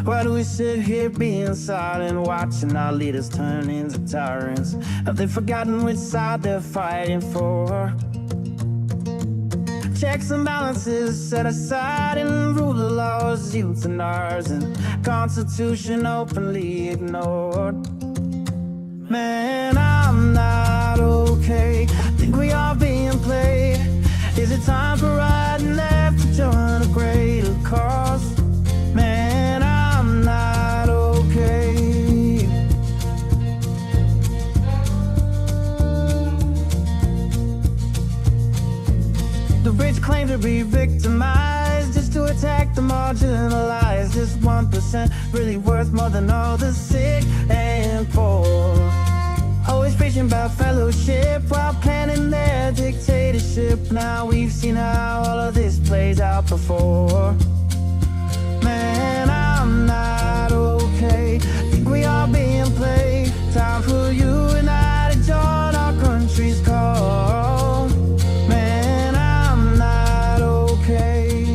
Why do we sit here being silent, watching our leaders turn into tyrants? Have they forgotten which side they're fighting for? Checks and balances set aside and rule of laws, youth and ours, and Constitution openly ignored. Man, I'm not okay. Think we are being played. Is it time for right and left to join a greater cause? Man, I'm not okay. The rich claim to be victimized just to attack the marginalized. Is 1% really worth more than all the sick and poor? Always preaching about fellowship while planning their dictatorship. Now we've seen how all of this plays out before. Man, I'm not okay. Think we are being played. Time for you and I to join our country's call. Man, I'm not okay.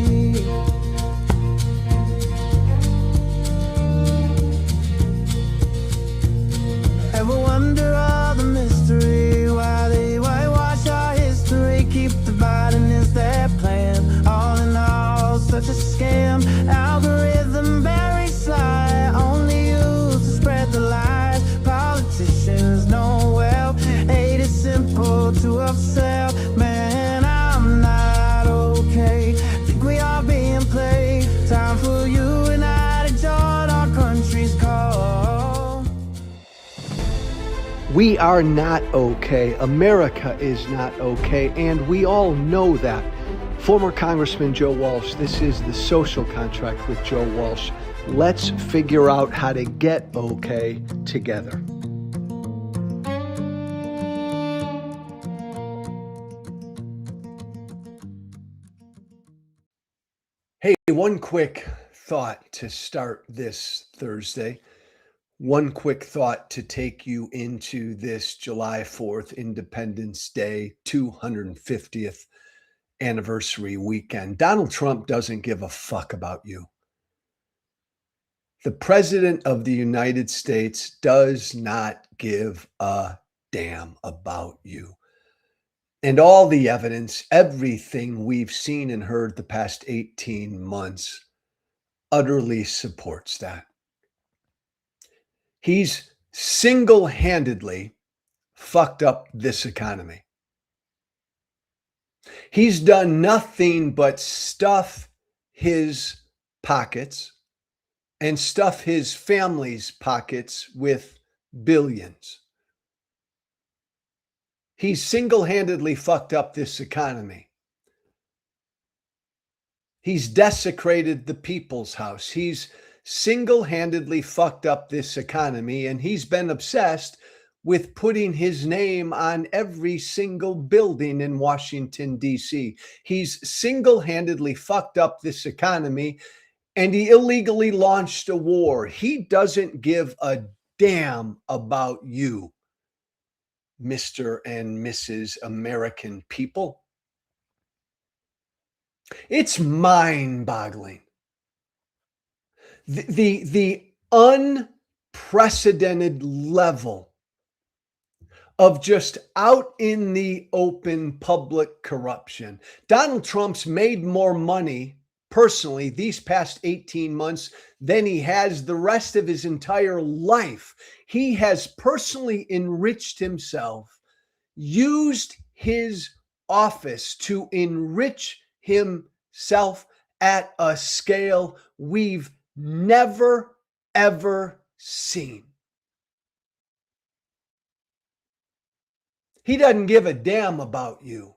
Ever wonder all the mystery? Why they whitewash our history? Keep dividing is their plan. All in all, such a scam. Algorithm very sly, only used to spread the lies. Politicians know well, hate is simple to upsell. Man, I'm not okay. Think we are being played. Time for you and I to join our country's call. We are not okay. America is not okay, and we all know that. Former Congressman Joe Walsh, this is The Social Contract with Joe Walsh. Let's figure out how to get okay together. Hey, one quick thought to start this Thursday. One quick thought to take you into this July 4th, Independence Day, 250th anniversary weekend. Donald Trump doesn't give a fuck about you. The President of the United States does not give a damn about you. And all the evidence, everything we've seen and heard the past 18 months utterly supports that. He's single-handedly fucked up this economy. He's done nothing but stuff his pockets and stuff his family's pockets with billions. He's single-handedly fucked up this economy. He's desecrated the people's house. He's single-handedly fucked up this economy, and he's been obsessed with putting his name on every single building in Washington, D.C. He's single-handedly fucked up this economy, and he illegally launched a war. He doesn't give a damn about you, Mr. and Mrs. American people. It's mind-boggling. The unprecedented level of just out in the open public corruption. Donald Trump's made more money personally these past 18 months than he has the rest of his entire life. He has personally enriched himself, used his office to enrich himself at a scale we've never, ever seen. He doesn't give a damn about you.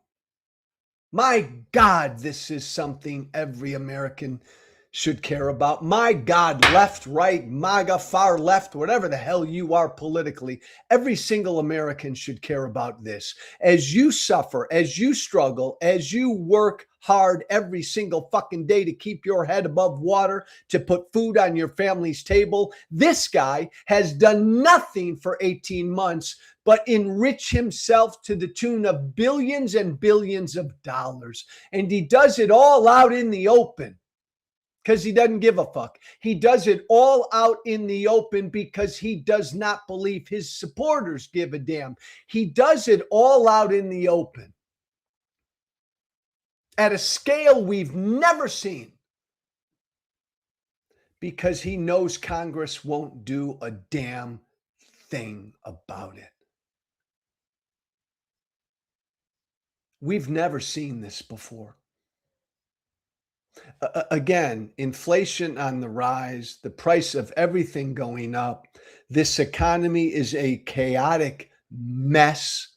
My God, this is something every American should care about. My God, left, right, MAGA, far left, whatever the hell you are politically, every single American should care about this. As you suffer, as you struggle, as you work hard every single fucking day to keep your head above water, to put food on your family's table, this guy has done nothing for 18 months but enrich himself to the tune of billions and billions of dollars. And he does it all out in the open. because he doesn't give a fuck. He does it all out in the open because he does not believe his supporters give a damn. He does it all out in the open at a scale we've never seen because he knows Congress won't do a damn thing about it. We've never seen this before. Again, inflation on the rise, the price of everything going up. This economy is a chaotic mess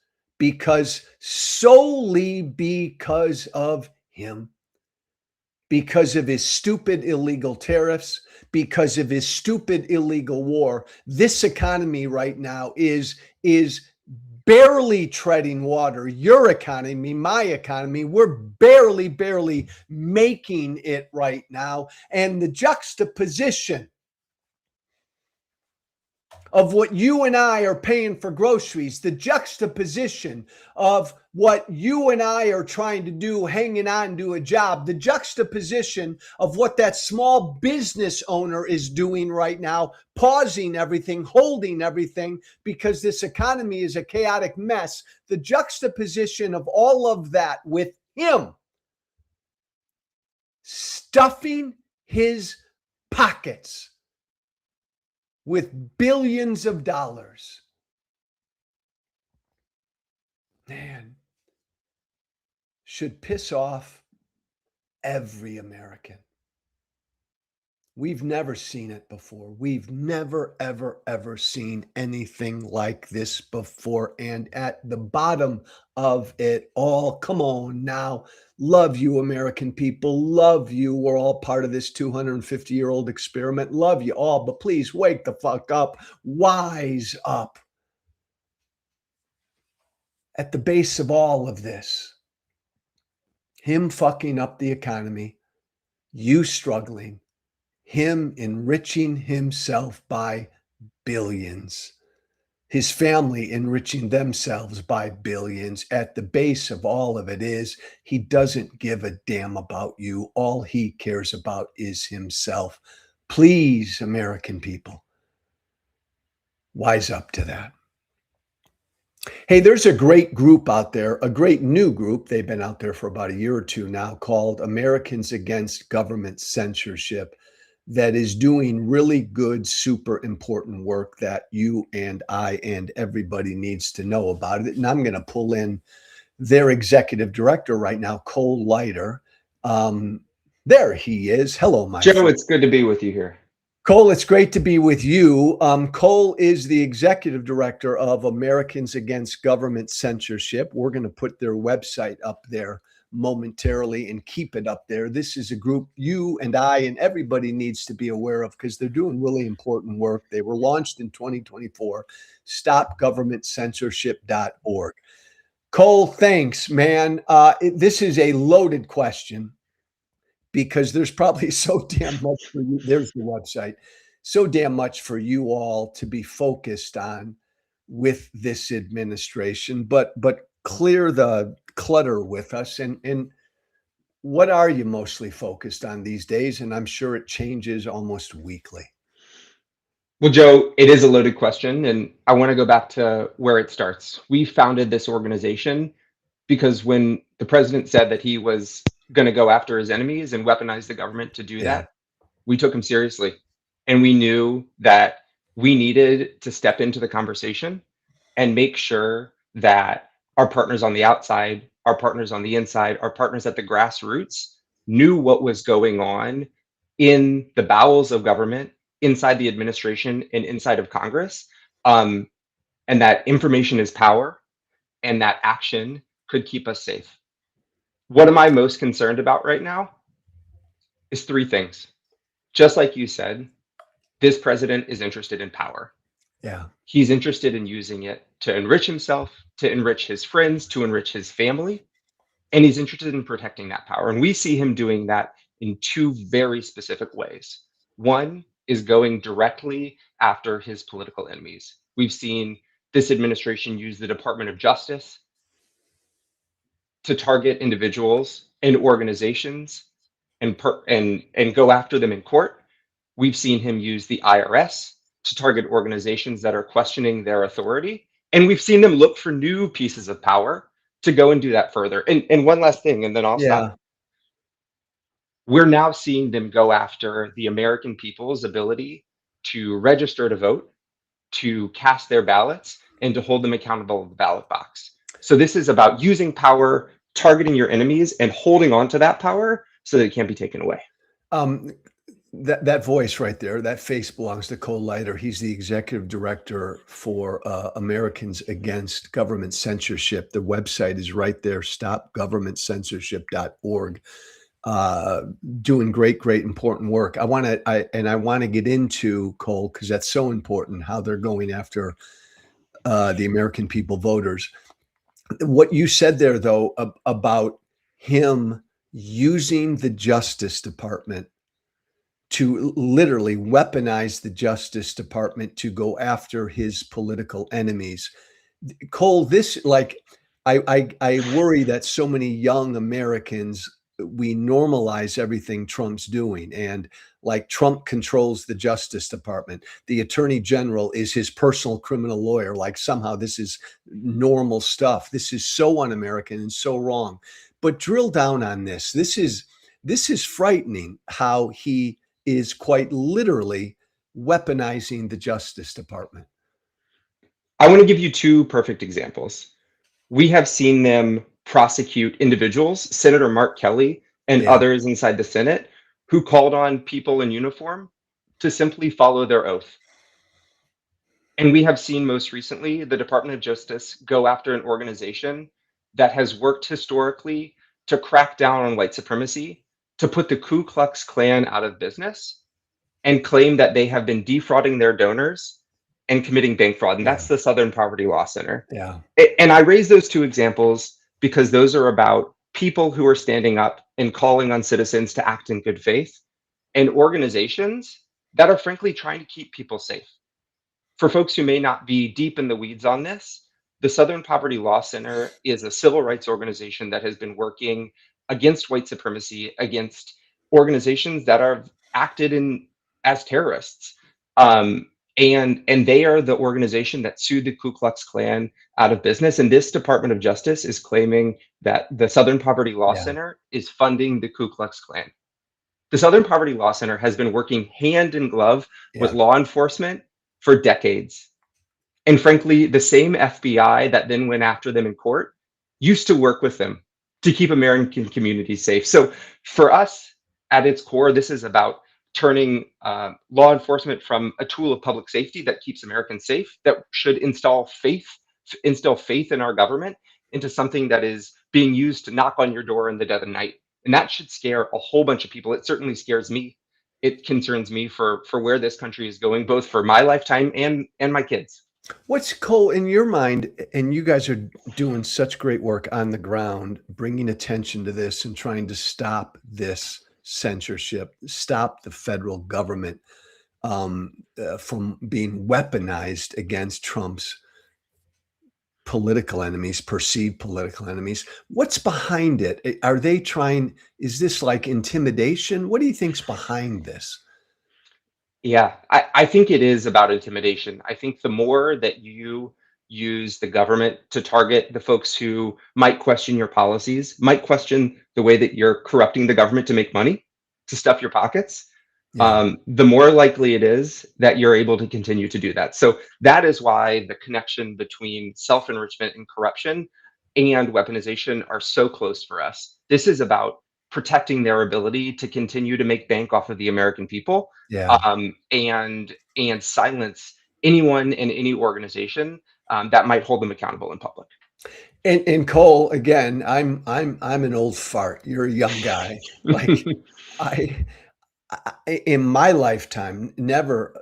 solely because of him, because of his stupid illegal tariffs, because of his stupid illegal war. This economy right now is barely treading water. Your economy, my economy, we're barely making it right now. And the juxtaposition of what you and I are paying for groceries, the juxtaposition of what you and I are trying to do, hanging on to a job, the juxtaposition of what that small business owner is doing right now, pausing everything, holding everything, because this economy is a chaotic mess. The juxtaposition of all of that with him stuffing his pockets with billions of dollars. Man, should piss off every American. We've never seen it before. We've never, ever seen anything like this before. And at the bottom of it all, come on now, love you, American people. Love you. We're all part of this 250-year-old experiment. Love you all, but please wake the fuck up. Wise up. At the base of all of this, him fucking up the economy, you struggling, him enriching himself by billions, his family enriching themselves by billions. At the base of all of it is he doesn't give a damn about you. All he cares about is himself. Please, American people, wise up to that. Hey, there's a great group out there, a great new group. They've been out there for about a year or two now, called Americans Against Government Censorship, that is doing really good, super important work that you and I and everybody needs to know about it. And I'm going to pull in their executive director right now, Cole Leiter. There he is. Hello, my Joe, friend. it's good to be with you here. Cole, it's great to be with you. Cole is the executive director of Americans Against Government Censorship. We're going to put their website up there momentarily and keep it up there. This is a group you and I and everybody needs to be aware of because they're doing really important work. They were launched in 2024, stopgovernmentcensorship.org. Cole, thanks, man. This is a loaded question, because there's probably so damn much for you. There's the website. So damn much for you all to be focused on with this administration, but clear the clutter with us. And what are you mostly focused on these days? And I'm sure it changes almost weekly. Well, Joe, it is a loaded question, and I want to go back to where it starts. We founded this organization because when the president said that he was going to go after his enemies and weaponize the government to do Yeah. that, we took him seriously. And we knew that we needed to step into the conversation and make sure that our partners on the outside, our partners on the inside, our partners at the grassroots knew what was going on in the bowels of government, inside the administration, and inside of Congress. And that information is power, and that action could keep us safe. What am I most concerned about right now is three things. Just like you said, this president is interested in power. Yeah. He's interested in using it to enrich himself, to enrich his friends, to enrich his family, and he's interested in protecting that power. And we see him doing that in two very specific ways. One is going directly after his political enemies. We've seen this administration use the Department of Justice to target individuals and organizations and go after them in court. We've seen him use the IRS to target organizations that are questioning their authority. And we've seen them look for new pieces of power to go and do that further. And one last thing, and then I'll stop. Yeah. We're now seeing them go after the American people's ability to register to vote, to cast their ballots, and to hold them accountable in the ballot box. So this is about using power, targeting your enemies, and holding on to that power so that it can't be taken away. Um, that voice right there, that face belongs to Cole Leiter. He's the executive director for Americans Against Government Censorship. The website is right there, stopgovernmentcensorship.org. Doing great, important work. I want to get into, Cole, because that's so important, how they're going after the American people, voters. What you said there, though, about him using the Justice Department to literally weaponize the Justice Department to go after his political enemies. Cole, this, like, I worry that so many young Americans, we normalize everything Trump's doing, and like Trump controls the Justice Department. The Attorney General is his personal criminal lawyer. Like somehow this is normal stuff. This is so un-American and so wrong. But drill down on this. This is frightening how he is quite literally weaponizing the Justice Department. I want to give you two perfect examples. We have seen them prosecute individuals, Senator Mark Kelly and others inside the Senate, who called on people in uniform to simply follow their oath. And we have seen most recently the Department of Justice go after an organization that has worked historically to crack down on white supremacy, to put the Ku Klux Klan out of business, and claim that they have been defrauding their donors and committing bank fraud. And that's the Southern Poverty Law Center. Yeah. And I raise those two examples because those are about people who are standing up and calling on citizens to act in good faith, and organizations that are frankly trying to keep people safe. For folks who may not be deep in the weeds on this, the Southern Poverty Law Center is a civil rights organization that has been working against white supremacy, against organizations that are acted in as terrorists. And they are the organization that sued the Ku Klux Klan out of business. And this Department of Justice is claiming that the Southern Poverty Law Center is funding the Ku Klux Klan. The Southern Poverty Law Center has been working hand in glove with law enforcement for decades. And frankly, the same FBI that then went after them in court used to work with them to keep American communities safe. So for us, at its core, this is about turning law enforcement from a tool of public safety that keeps Americans safe, that should instill faith in our government, into something that is being used to knock on your door in the dead of night. And that should scare a whole bunch of people. It certainly scares me. It concerns me for where this country is going, both for my lifetime and my kids. What's, Cole, in your mind, and you guys are doing such great work on the ground, bringing attention to this and trying to stop this censorship, stop the federal government from being weaponized against Trump's political enemies, perceived political enemies. What's behind it? Are they trying, is this like intimidation? What do you think's behind this? Yeah, I think it is about intimidation. I think the more that you use the government to target the folks who might question your policies, might question the way that you're corrupting the government to make money, to stuff your pockets, the more likely it is that you're able to continue to do that. So that is why the connection between self-enrichment and corruption and weaponization are so close for us. This is about protecting their ability to continue to make bank off of the American people, and silence anyone in any organization that might hold them accountable in public. And Cole, again, I'm an old fart. You're a young guy. Like I in my lifetime, never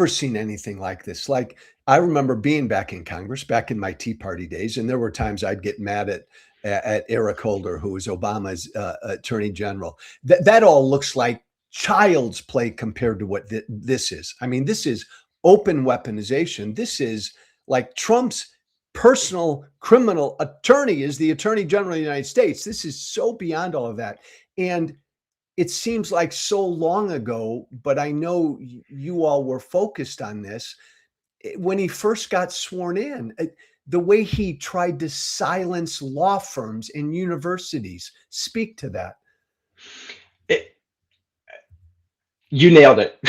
seen anything like this. Like, I remember being back in Congress, back in my Tea Party days, and there were times I'd get mad at Eric Holder, who was Obama's attorney general. That all looks like child's play compared to what this is. I mean, this is open weaponization. This is like Trump's personal criminal attorney is the Attorney General of the United States. This is so beyond all of that. And it seems like so long ago, but I know you all were focused on this when he first got sworn in. The way he tried to silence law firms and universities. Speak to that. It, you nailed it.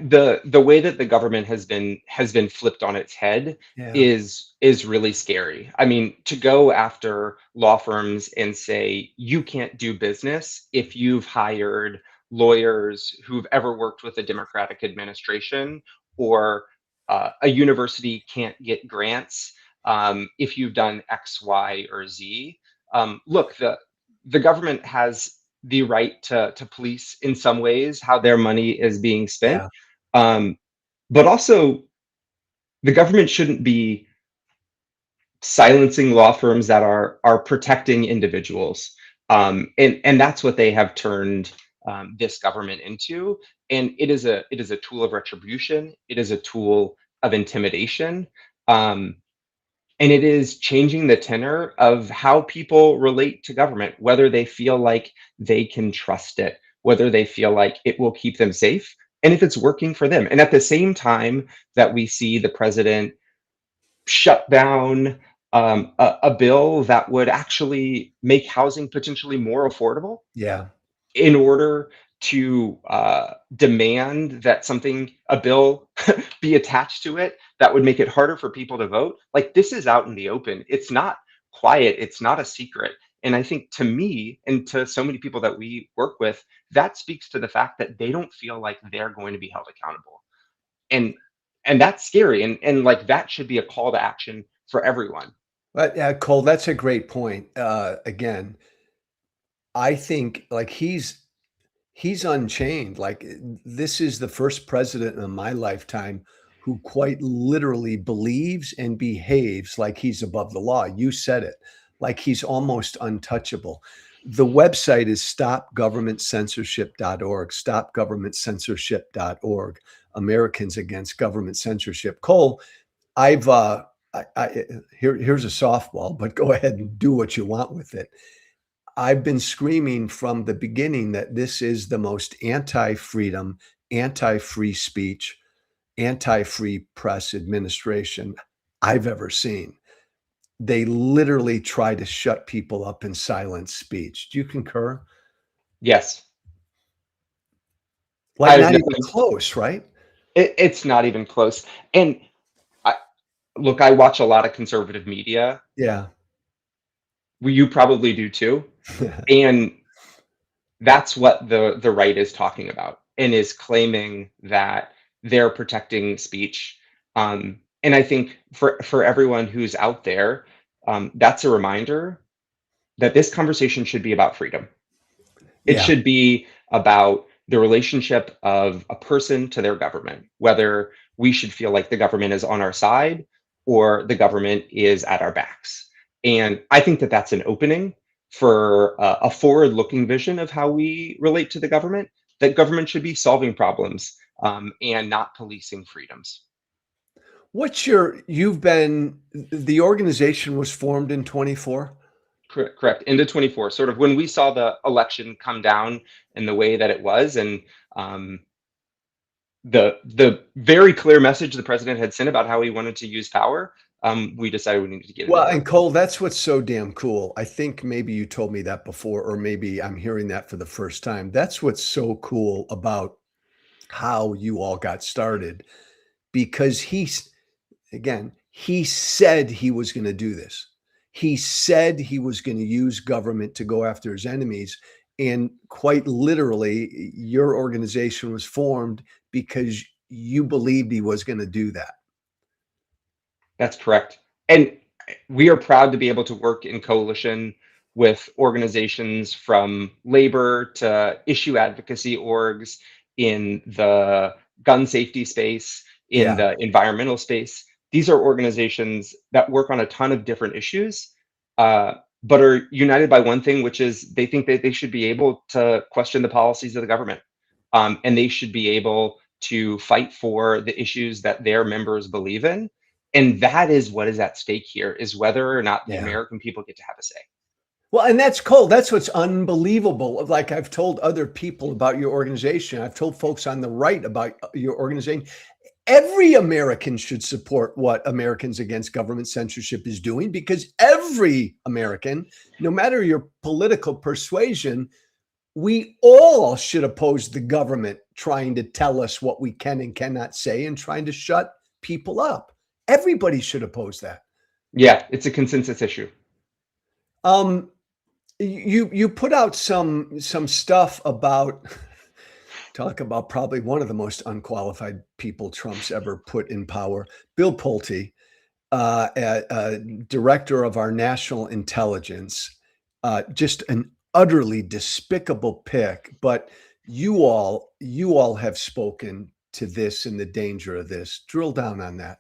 The way that the government has been flipped on its head Yeah. is really scary. I mean, to go after law firms and say you can't do business if you've hired lawyers who've ever worked with a Democratic administration, or a university can't get grants if you've done X, Y, or Z. Look, the government has the right to police in some ways how their money is being spent. Yeah. Um, but also, the government shouldn't be silencing law firms that are protecting individuals. And that's what they have turned this government into. And it is a tool of retribution. It is a tool of intimidation. Um, and it is changing the tenor of how people relate to government, whether they feel like they can trust it, whether they feel like it will keep them safe, and if it's working for them. And at the same time that we see the president shut down a bill that would actually make housing potentially more affordable, Yeah. in order to demand that a bill be attached to it that would make it harder for people to vote. Like, this is out in the open. It's not quiet. It's not a secret. And I think, to me and to so many people that we work with, that speaks to the fact that they don't feel like they're going to be held accountable. And that's scary. And like, that should be a call to action for everyone. But Cole, that's a great point. Again, I think like he's unchained. Like this is the first president in my lifetime who quite literally believes and behaves like he's above the law. You said it, like he's almost untouchable. The website is stopgovernmentcensorship.org, stopgovernmentcensorship.org, Americans Against Government Censorship. Cole, I've here's a softball, but go ahead and do what you want with it. I've been screaming from the beginning that this is the most anti-freedom, anti-free speech, anti-free press administration I've ever seen. They literally try to shut people up and silence speech. Do you concur? Yes. I Like have not even nothing. close, right? It's not even close. And I, look, I watch a lot of conservative media. Yeah. Well, you probably do too. And that's what the right is talking about, and is claiming that they're protecting speech. And I think for everyone who's out there, that's a reminder that this conversation should be about freedom. It Yeah. should be about the relationship of a person to their government, whether we should feel like the government is on our side or the government is at our backs. And I think that that's an opening for a forward looking vision of how we relate to the government, that government should be solving problems, and not policing freedoms. You've been, the organization was formed in 24? Correct. Into 24, sort of when we saw the election come down in the way that it was, and um, the very clear message the president had sent about how he wanted to use power, we decided we needed to get into Well, the and government. Cole, that's what's so damn cool. I think maybe you told me that before, or maybe I'm hearing that for the first time. That's what's so cool about how you all got started, because again, he said he was going to do this. He said he was going to use government to go after his enemies. And quite literally, your organization was formed because you believed he was going to do that. That's correct. And we are proud to be able to work in coalition with organizations from labor to issue advocacy orgs, in the gun safety space, in Yeah. the environmental space. These are organizations that work on a ton of different issues, but are united by one thing, which is they think that they should be able to question the policies of the government. And they should be able to fight for the issues that their members believe in. And that is what is at stake here, is whether or not the Yeah. American people get to have a say. Well, and that's cool. That's what's unbelievable. Like I've told other people about your organization. I've told folks on the right about your organization. Every American should support what Americans Against Government Censorship is doing, because every American, no matter your political persuasion, we all should oppose the government trying to tell us what we can and cannot say and trying to shut people up. Everybody should oppose that. Yeah, it's a consensus issue. Um, you put out some stuff about talk about probably one of the most unqualified people Trump's ever put in power, Bill Pulte, director of our national intelligence, just an utterly despicable pick. But you all have spoken to this and the danger of this. Drill down on that.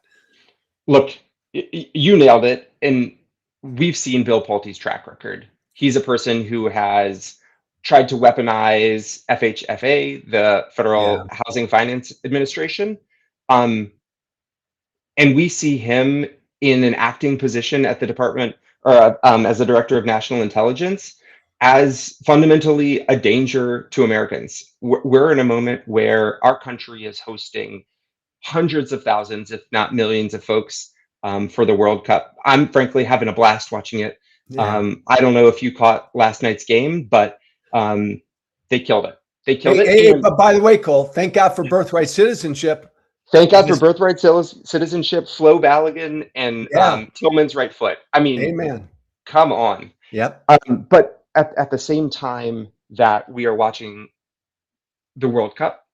Look, you nailed it. And we've seen Bill Pulte's track record. He's a person who has tried to weaponize FHFA, the Yeah, Federal Housing Finance Administration. Um, and we see him in an acting position at the department, or as the director of national intelligence, as fundamentally a danger to Americans. We're in a moment where our country is hosting hundreds of thousands, if not millions, of folks for the World Cup. I'm frankly having a blast watching it. yeah. I don't know if you caught last night's game, but they killed it. They killed Hey, it. hey, And but by the way, Cole, thank God for birthright citizenship. thank In God for this, birthright citizenship, Flo Balogun, and yeah, Tillman's right foot. I mean, amen. come on. Yep. But at the same time that we are watching the World Cup,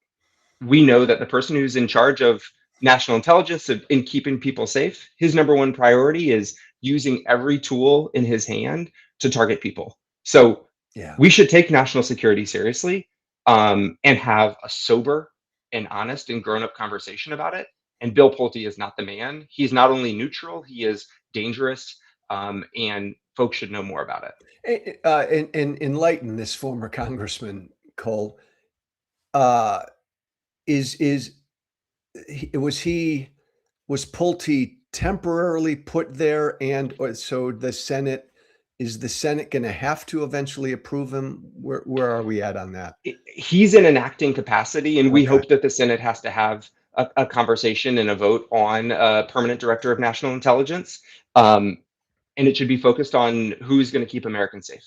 we know that the person who's in charge of national intelligence in keeping people safe, his number one priority is using every tool in his hand to target people. So Yeah. we should take national security seriously, and have a sober and honest and grown up conversation about it. And Bill Pulte is not the man. He's not only neutral, he is dangerous, and folks should know more about it. And enlighten this former congressman, Cole. Uh, is he was Pulte temporarily put there, and or so the Senate is the Senate going to have to eventually approve him? Where are we at on that? He's in an acting capacity, and we Okay. hope that the Senate has to have a conversation and a vote on a permanent director of national intelligence. And it should be focused on who's going to keep Americans safe.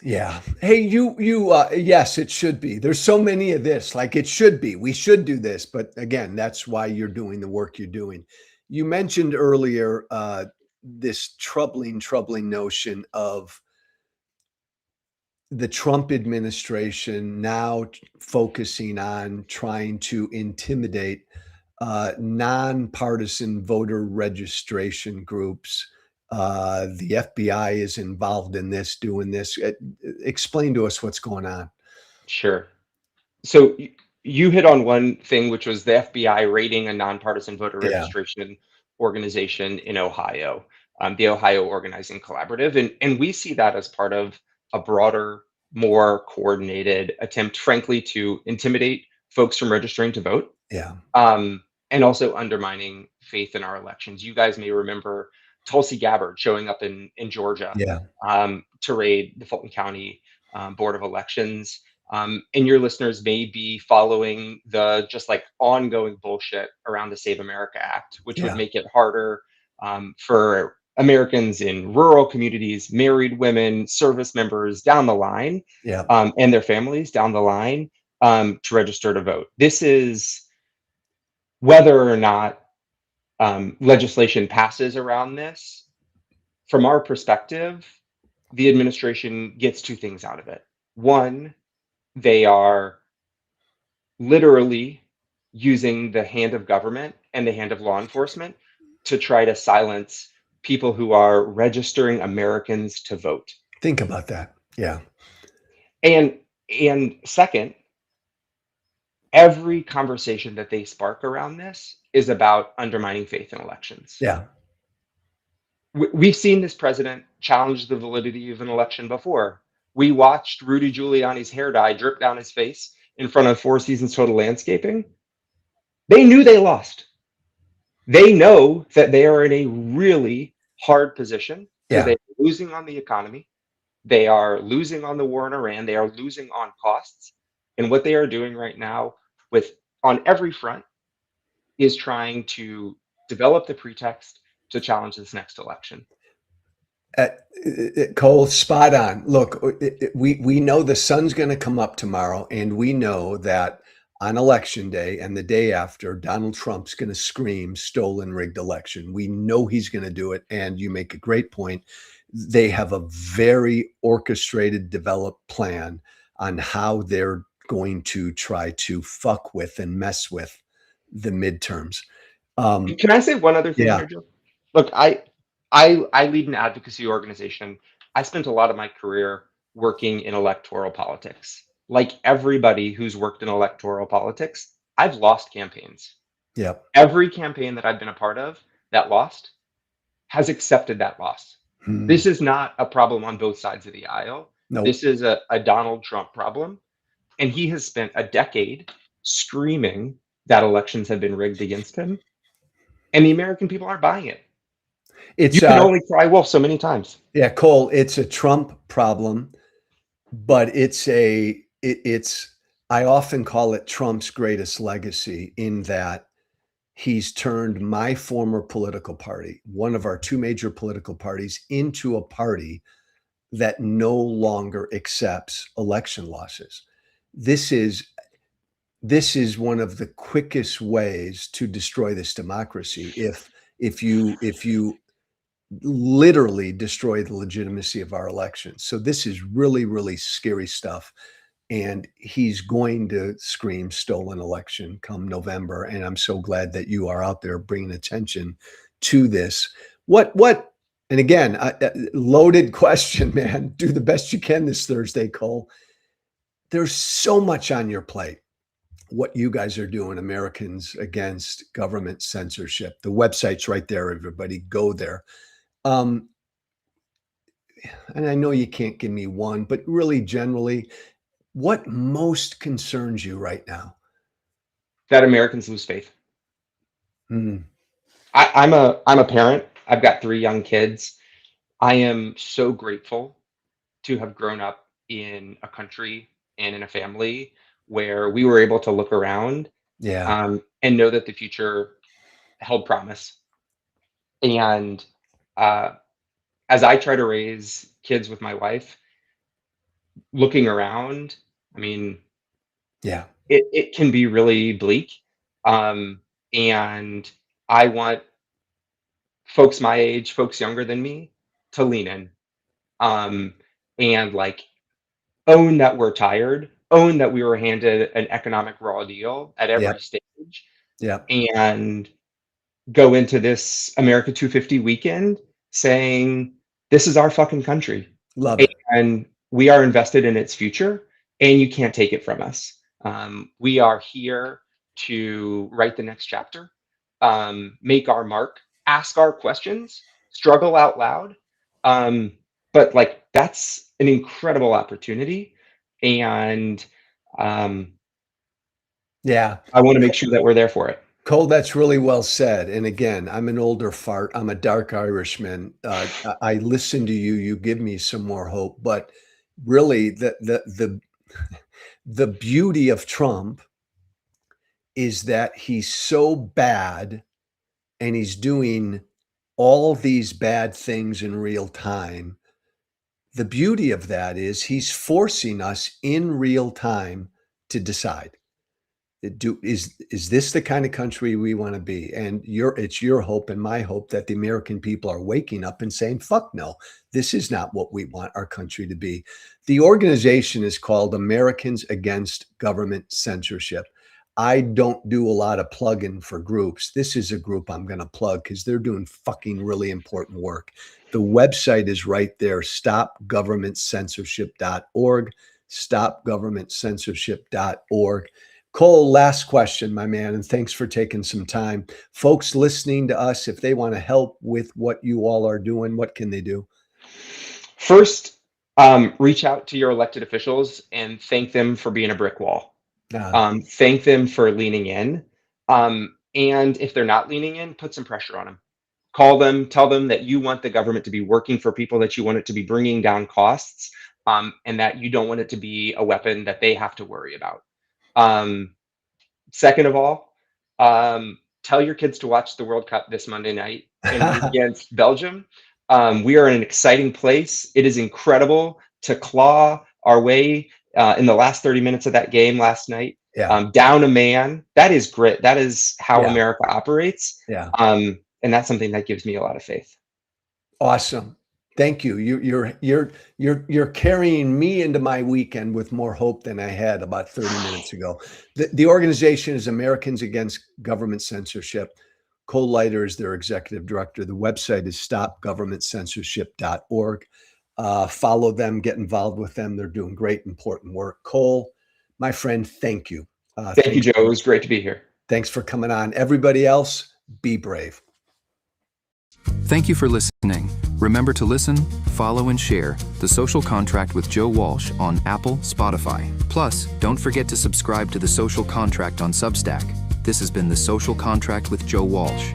Yeah. Hey, yes, it should be. There's so many of this, like it should be. We should do this, but again, that's why you're doing the work you're doing. You mentioned earlier this troubling notion of the Trump administration now focusing on trying to intimidate nonpartisan voter registration groups. The FBI is involved in this, doing this. Explain to us what's going on. Sure. So you hit on one thing, which was the FBI raiding a nonpartisan voter Yeah, registration organization in Ohio, the Ohio Organizing Collaborative. And we see that as part of a broader, more coordinated attempt, frankly, to intimidate folks from registering to vote, yeah, and also undermining faith in our elections. You guys may remember Tulsi Gabbard showing up in Georgia, yeah, to raid the Fulton County Board of Elections. And your listeners may be following the just like ongoing bullshit around the Save America Act, which would yeah, make it harder for Americans in rural communities, married women, service members down the line, yeah, and their families down the line, to register to vote. This is whether or not legislation passes around this. From our perspective, the administration gets two things out of it. One, they are literally using the hand of government and the hand of law enforcement to try to silence people who are registering Americans to vote. Think about that. Yeah, And second, every conversation that they spark around this is about undermining faith in elections. yeah, We've seen this president challenge the validity of an election before. We watched Rudy Giuliani's hair dye drip down his face in front of Four Seasons Total Landscaping. They knew they lost. They know that they are in a really hard position because Yeah. they're losing on the economy. They are losing on the war in Iran. They are losing on costs. And what they are doing right now with on every front is trying to develop the pretext to challenge this next election. Uh, Cole, spot on. Look, we know the sun's going to come up tomorrow, and we know that on election day and the day after, Donald Trump's going to scream stolen, rigged election. We know he's going to do it. And you make a great point. They have a very orchestrated, developed plan on how they're going to try to fuck with and mess with the midterms. Can I say one other thing Yeah, here, Joe? Look, I lead an advocacy organization. I spent a lot of my career working in electoral politics. Like everybody who's worked in electoral politics, I've lost campaigns. yeah. Every campaign that I've been a part of that lost has accepted that loss. Hmm. This is not a problem on both sides of the aisle. Nope. This is a Donald Trump problem. And he has spent a decade screaming that elections have been rigged against him. And the American people aren't buying it. You It's can only cry wolf so many times. Yeah, Cole, it's a Trump problem, but it's I often call it Trump's greatest legacy in that he's turned my former political party, one of our two major political parties, into a party that no longer accepts election losses. This is this is one of the quickest ways to destroy this democracy if you literally destroy the legitimacy of our elections. So this is really, really scary stuff. And he's going to scream stolen election come November. And I'm so glad that you are out there bringing attention to this. And again, loaded question, man. Do the best you can this Thursday, Cole. There's so much on your plate. What you guys are doing, Americans Against Government Censorship. The website's right there, everybody. Go there. Um, and I know you can't give me one, but really generally, what most concerns you right now? That Americans lose faith. Hmm. I'm a parent. I've got 3 young kids. I am so grateful to have grown up in a country and in a family where we were able to look around Yeah. and know that the future held promise. And uh, as I try to raise kids with my wife, looking around, I mean, Yeah. it can be really bleak. Um, and I want folks my age, folks younger than me, to lean in um, and like own that we're tired, own that we were handed an economic raw deal at every Yep. stage, Yep. and go into this America 250 weekend saying, this is our fucking country Love it. and we are invested in its future and you can't take it from us. We are here to write the next chapter, make our mark, ask our questions, struggle out loud. Um, but like that's an incredible opportunity. And um, Yeah. I want to make sure that we're there for it. Cole, that's really well said. And again, I'm an older fart. I'm a dark Irishman. I listen to you. You give me some more hope. But really, the beauty of Trump is that he's so bad and he's doing all these bad things in real time. The beauty of that is he's forcing us in real time to decide. Is this the kind of country we want to be? And it's your hope and my hope that the American people are waking up and saying, fuck no, this is not what we want our country to be. The organization is called Americans Against Government Censorship. I don't do a lot of plugging for groups. This is a group I'm going to plug because they're doing fucking really important work. The website is right there, stopgovernmentcensorship.org, stopgovernmentcensorship.org. Cole, last question, my man, and thanks for taking some time. Folks listening to us, if they want to help with what you all are doing, what can they do? First, reach out to your elected officials and thank them for being a brick wall. Uh, Thank them for leaning in. And if they're not leaning in, put some pressure on them. Call them, tell them that you want the government to be working for people, that you want it to be bringing down costs, and that you don't want it to be a weapon that they have to worry about. Second of all, tell your kids to watch the World Cup this Monday night against Belgium. We are in an exciting place. It is incredible to claw our way in the last 30 minutes of that game last night. Yeah. Down a man. That is grit. That is how Yeah. America operates. Yeah. And that's something that gives me a lot of faith. Awesome. Thank you. You're carrying me into my weekend with more hope than I had about 30 minutes ago. The organization is Americans Against Government Censorship. Cole Leiter is their executive director. The website is stopgovernmentcensorship.org. Follow them, get involved with them. They're doing great, important work. Cole, my friend, thank you. Thank you, Joe. It was great to be here. Thanks for coming on. Everybody else, be brave. Thank you for listening. Remember to listen, follow, and share The Social Contract with Joe Walsh on Apple, Spotify. Plus, don't forget to subscribe to The Social Contract on Substack. This has been The Social Contract with Joe Walsh.